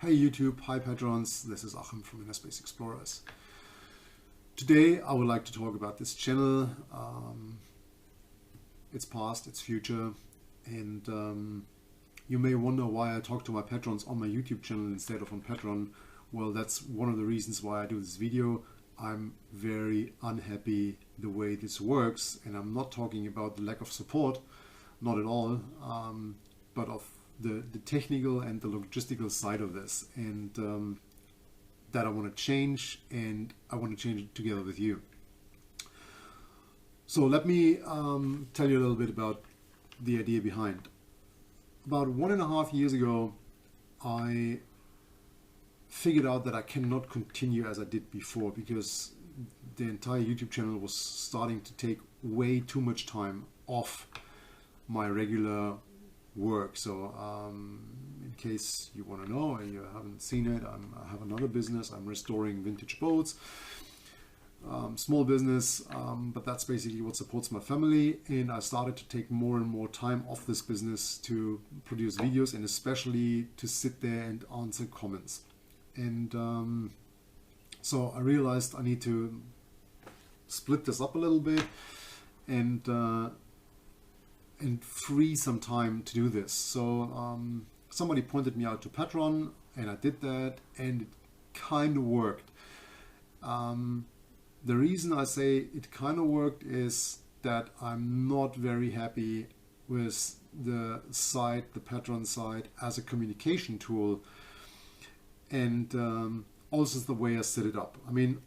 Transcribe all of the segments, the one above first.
Hey YouTube, hi patrons, this is Achim from InnerSpace Explorers. Today I would like to talk about this channel, its past, its future, and you may wonder why I talk to my patrons on my YouTube channel instead of on Patron. Well, that's one of the reasons why I do this video. I'm very unhappy the way this works, and I'm not talking about the lack of support, not at all, but of the technical and the logistical side of this, and that I want to change, and I want to change it together with you. So let me tell you a little bit about the idea behind. About 1.5 years ago, I figured out that I cannot continue as I did before, because the entire YouTube channel was starting to take way too much time off my regular work. So in case you want to know and you haven't seen it, I have another business. I'm restoring vintage boats, small business, but that's basically what supports my family, and I started to take more and more time off this business to produce videos, and especially to sit there and answer comments. And so I realized I need to split this up a little bit and free some time to do this. So somebody pointed me out to Patron, and I did that, and it kind of worked. The reason I say it kind of worked is that I'm not very happy with the site, the Patron site, as a communication tool, and also the way I set it up. I mean,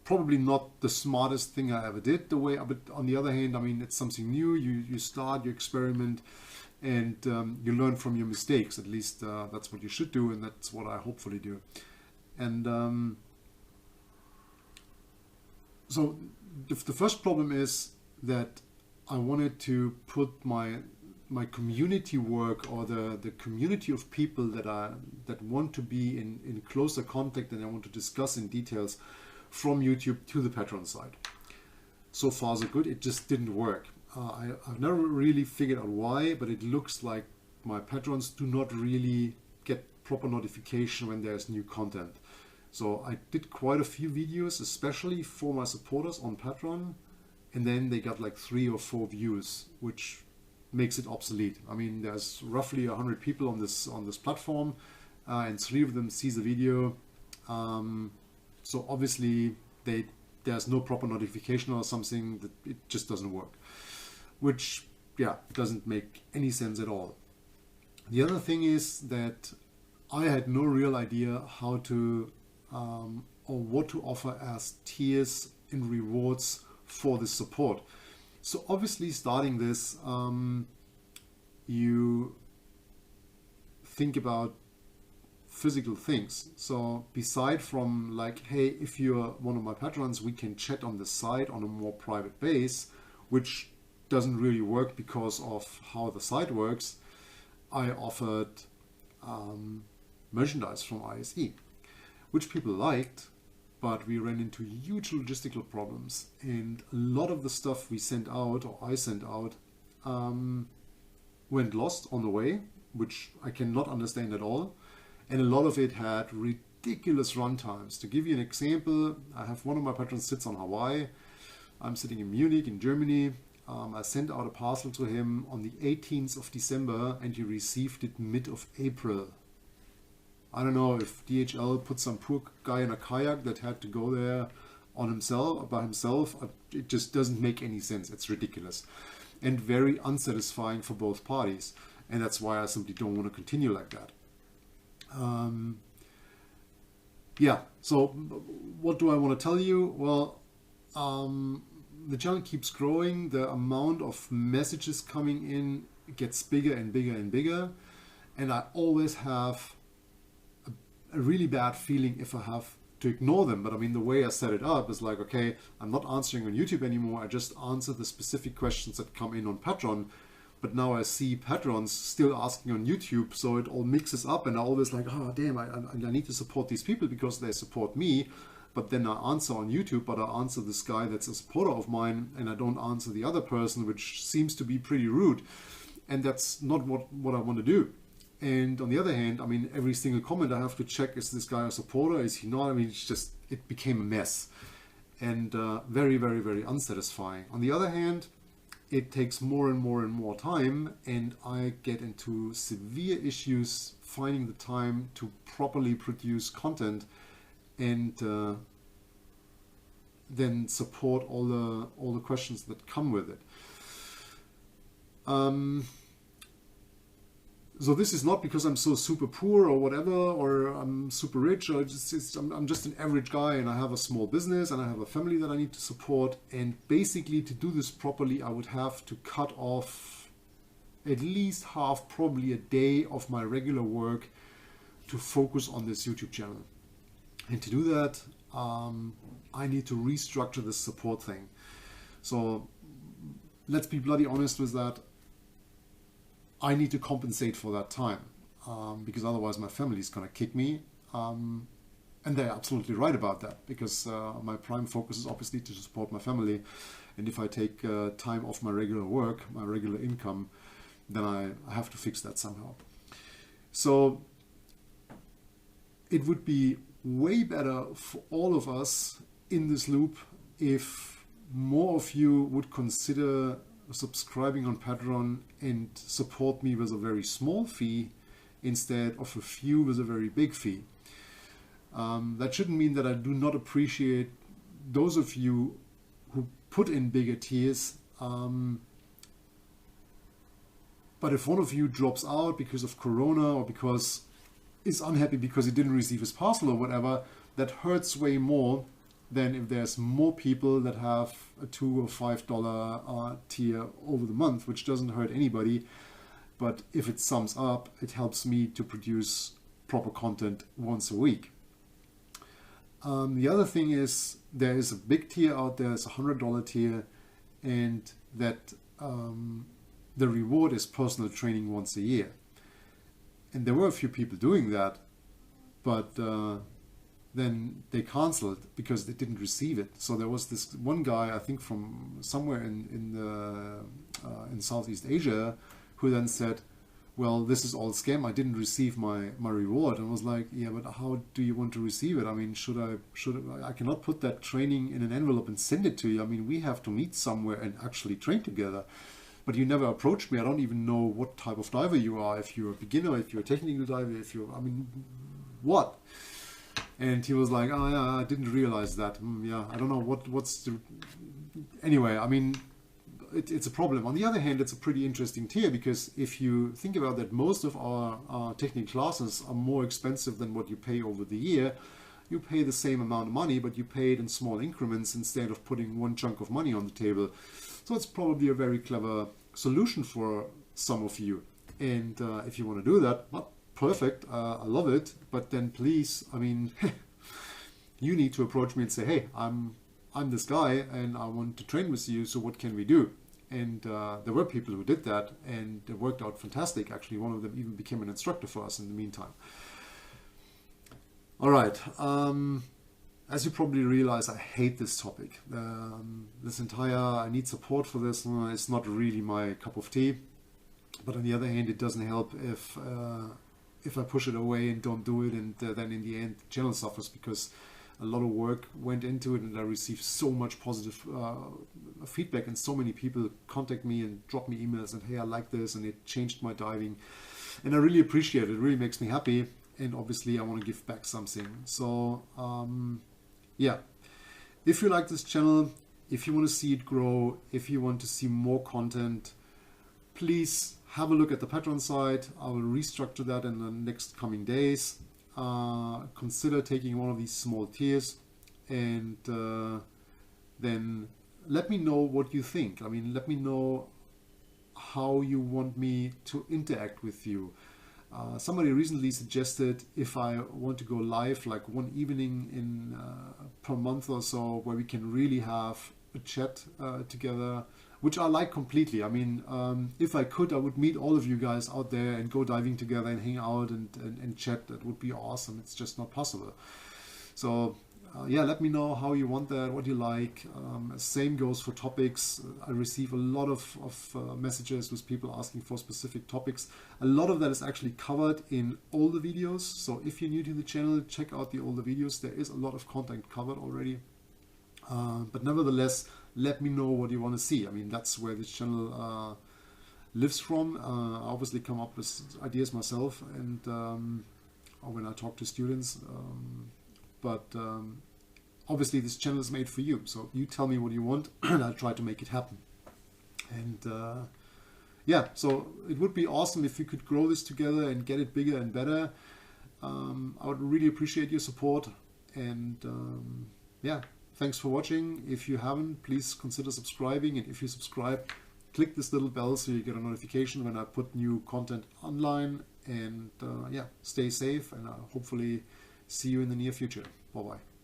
probably not the smartest thing I ever did, but on the other hand, I mean, it's something new. You start, you experiment, and you learn from your mistakes. At least that's what you should do, and that's what I hopefully do. And so the first problem is that I wanted to put my community work, or the community of people that want to be in closer contact and I want to discuss in details, from YouTube to the Patron side. So far so good. It just didn't work. I've never really figured out why, but it looks like my patrons do not really get proper notification when there's new content. So I did quite a few videos, especially for my supporters on Patron, and then they got like 3 or 4 views, which makes it obsolete. I mean, there's roughly 100 people on this platform, and 3 of them see the video. So obviously there's no proper notification or something, that it just doesn't work, which, yeah, doesn't make any sense at all. The other thing is that I had no real idea how to or what to offer as tiers and rewards for this support. So obviously, starting this, you think about physical things. So beside from like, hey, if you're one of my patrons, we can chat on the site on a more private base, which doesn't really work because of how the site works, I offered merchandise from ISE, which people liked, but we ran into huge logistical problems, and a lot of the stuff we sent out, or I sent out, went lost on the way, which I cannot understand at all. And a lot of it had ridiculous run times. To give you an example, I have one of my patrons sits on Hawaii. I'm sitting in Munich in Germany. I sent out a parcel to him on the 18th of December, and he received it mid of April. I don't know if DHL put some poor guy in a kayak that had to go there by himself. It just doesn't make any sense. It's ridiculous and very unsatisfying for both parties. And that's why I simply don't want to continue like that. Yeah, so what do I want to tell you? Well, the channel keeps growing. The amount of messages coming in gets bigger and bigger and bigger. And I always have a really bad feeling if I have to ignore them. But I mean, the way I set it up is like, okay, I'm not answering on YouTube anymore. I just answer the specific questions that come in on Patron. But now I see patrons still asking on YouTube, so it all mixes up, and I always like, oh damn, I need to support these people because they support me. But then I answer on YouTube, but I answer this guy that's a supporter of mine, and I don't answer the other person, which seems to be pretty rude. And that's not what I want to do. And on the other hand, I mean, every single comment I have to check, is this guy a supporter? Is he not? I mean, it became a mess, and very, very, very unsatisfying. On the other hand, it takes more and more and more time, and I get into severe issues finding the time to properly produce content and then support all the questions that come with it. So this is not because I'm so super poor or whatever, or I'm super rich, or I'm just an average guy, and I have a small business and I have a family that I need to support. And basically, to do this properly, I would have to cut off at least half, probably a day of my regular work to focus on this YouTube channel. And to do that, I need to restructure this support thing. So let's be bloody honest with that. I need to compensate for that time, because otherwise my family is going to kick me. And they're absolutely right about that, because my prime focus is obviously to support my family. And if I take time off my regular work, my regular income, then I have to fix that somehow. So it would be way better for all of us in this loop if more of you would consider subscribing on Patreon and support me with a very small fee instead of a few with a very big fee. That shouldn't mean that I do not appreciate those of you who put in bigger tiers. But if one of you drops out because of Corona, or because is unhappy because he didn't receive his parcel or whatever, that hurts way more than if there's more people that have a $2 or $5 tier over the month, which doesn't hurt anybody. But if it sums up, it helps me to produce proper content once a week. The other thing is, there is a big tier out there, it's a $100 tier, and that the reward is personal training once a year. And there were a few people doing that, but then they canceled because they didn't receive it. So there was this one guy, I think from somewhere in Southeast Asia, who then said, well, this is all scam, I didn't receive my reward. And I was like, yeah, but how do you want to receive it? I mean, I cannot put that training in an envelope and send it to you. I mean, we have to meet somewhere and actually train together. But you never approached me. I don't even know what type of diver you are. If you're a beginner, if you're a technical diver, I mean, what? And he was like, oh yeah, I didn't realize that. Yeah, I don't know what's the... Anyway, I mean, it's a problem. On the other hand, it's a pretty interesting tier, because if you think about that, most of our technical classes are more expensive than what you pay over the year. You pay the same amount of money, but you pay it in small increments instead of putting one chunk of money on the table. So it's probably a very clever solution for some of you. And if you want to do that, well, perfect, I love it. But then please, I mean, you need to approach me and say, hey, I'm this guy and I want to train with you, so what can we do? And there were people who did that, and it worked out fantastic. Actually, one of them even became an instructor for us in the meantime. All right. As you probably realize, I hate this topic. I need support for this. It's not really my cup of tea. But on the other hand, it doesn't help if I push it away and don't do it, and then in the end, the channel suffers, because a lot of work went into it, and I received so much positive feedback, and so many people contact me and drop me emails and, hey, I like this, and it changed my diving. And I really appreciate it. It really makes me happy. And obviously I want to give back something. So yeah, if you like this channel, if you want to see it grow, if you want to see more content, please have a look at the Patreon site. I will restructure that in the next coming days. Consider taking one of these small tiers, and then let me know what you think. I mean, let me know how you want me to interact with you. Somebody recently suggested if I want to go live like one evening per month or so, where we can really have a chat together, which I like completely. I mean, if I could, I would meet all of you guys out there and go diving together and hang out and chat. That would be awesome. It's just not possible. So yeah, let me know how you want that, what you like. Same goes for topics. I receive a lot of messages with people asking for specific topics. A lot of that is actually covered in older videos. So if you're new to the channel, check out the older videos. There is a lot of content covered already. But nevertheless, let me know what you want to see. I mean, that's where this channel lives from. I obviously come up with ideas myself, and when I talk to students. But obviously this channel is made for you, so you tell me what you want and I'll try to make it happen. And yeah, so it would be awesome if we could grow this together and get it bigger and better. I would really appreciate your support, and yeah, thanks for watching. If you haven't, please consider subscribing, and if you subscribe, click this little bell so you get a notification when I put new content online. And yeah, stay safe, and I'll hopefully see you in the near future. Bye-bye.